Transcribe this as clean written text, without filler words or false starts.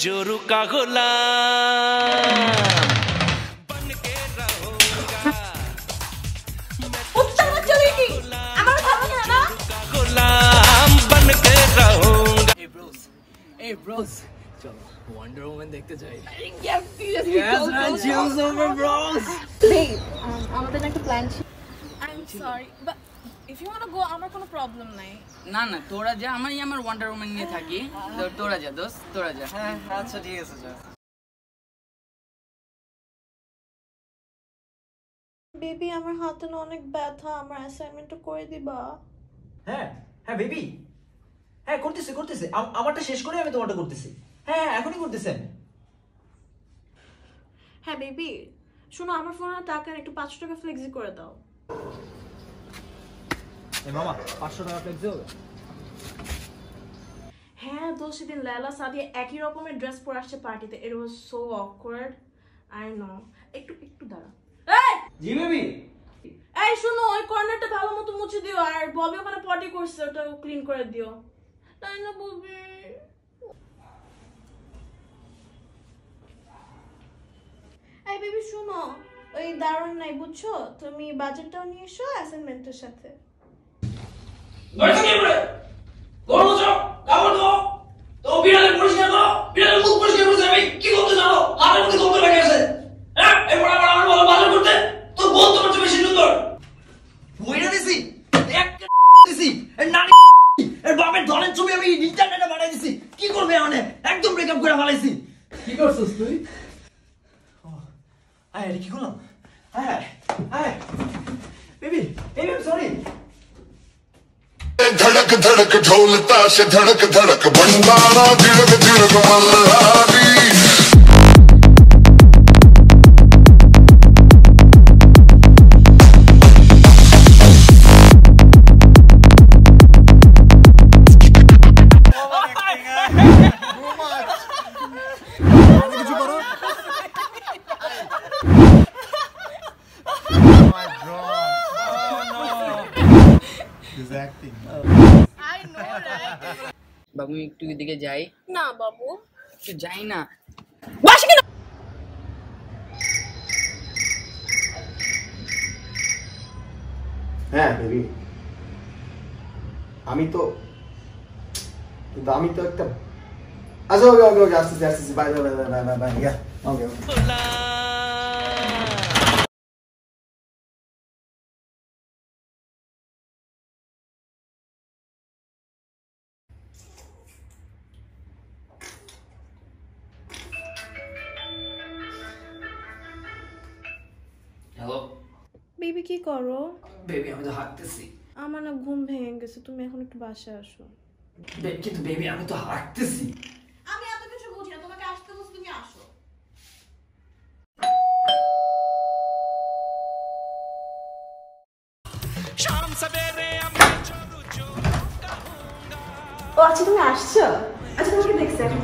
जोरू का गुलाम बन के रहूंगा उत्तर मत चलेगी আমার ভালো না गुलाम बन के रहूंगा Hey bros চলো ওয়ান্ডার ওম্যান দেখতে যাই Yes, seriously. Yes man, chills over bros. Babe, আমাদের একটা প্ল্যান ছিল। I'm sorry, but if you want to go, আমার কোনো প্রবলেম নাই। না না তোরা যা আমার ওয়ান্ডার ওম্যান নিয়ে থাকি তোরা যা দোস্ত তোরা যা হ্যাঁ আচ্ছা ঠিক আছে যা বেবি আমার হাতে না অনেক ব্যথা, আমার অ্যাসাইনমেন্টটা করে দিবা? হ্যাঁ হ্যাঁ বেবি, হ্যাঁ করতেছি আমারটা শেষ করে আমি তোমারটা করতেছি। হ্যাঁ এখনই করতেছি আমি। হ্যাঁ বেবি শোনো, আমার ফোনে টাকা একটু 500 টাকা ফ্লেক্সি করে দাও। এই মামা 500 টাকা ফ্লেক্সি হবে? হ্যাঁ দোস্ত, সেদিন লায়লা সাদিয়া একই রকমের ড্রেস পরে আসছে পার্টিতে। It was so awkward. I know. একটু দাঁড়া। এই জি বেবি। এই শোনো, ওই কর্নারটা ভালো মতো মুছে দিও, আর ববি ওখানে পটি করছে, ওটা ক্লিন করে দিও। তাই না ববি? এই বেবি শোনো, ওই দারুণ নাই বুঝছো, তুমি বাজেটটাও নিয়ে এসো অ্যাসাইনমেন্টের সাথে। কি করবে মানে একদম ব্রেকআপ করে ফেলাইছি। কি করছিস তুই? আয় কি করলাম? হ্যাঁ বেবি সরি। धड़क धड़क ढोल ताश धड़क धड़क भंडारा धीरक धीरक मल्हारी বাবু একটু দিকে যাই না বাবু, একটু যাই না। হ্যাঁ বেবি, আমি তো একটা আচ্ছা ওকে আসতেছি বাই ওকে হ্যালো বেবি কি করো? বেবি আমি তো হাঁটতেছি। আমার না ঘুম ভেঙে গেছে, তুমি এখন একটু বাসায় আসো। কিন্তু বেবি আমি তো হাঁটতেছি। আমি এত কিছু বুঝি না, তোমাকে আসতে বলছি, তুমি আসো। शाम सवेरे ও আচ্ছা তুমি আসছো? আচ্ছা তোমাকে দেখছি এখন।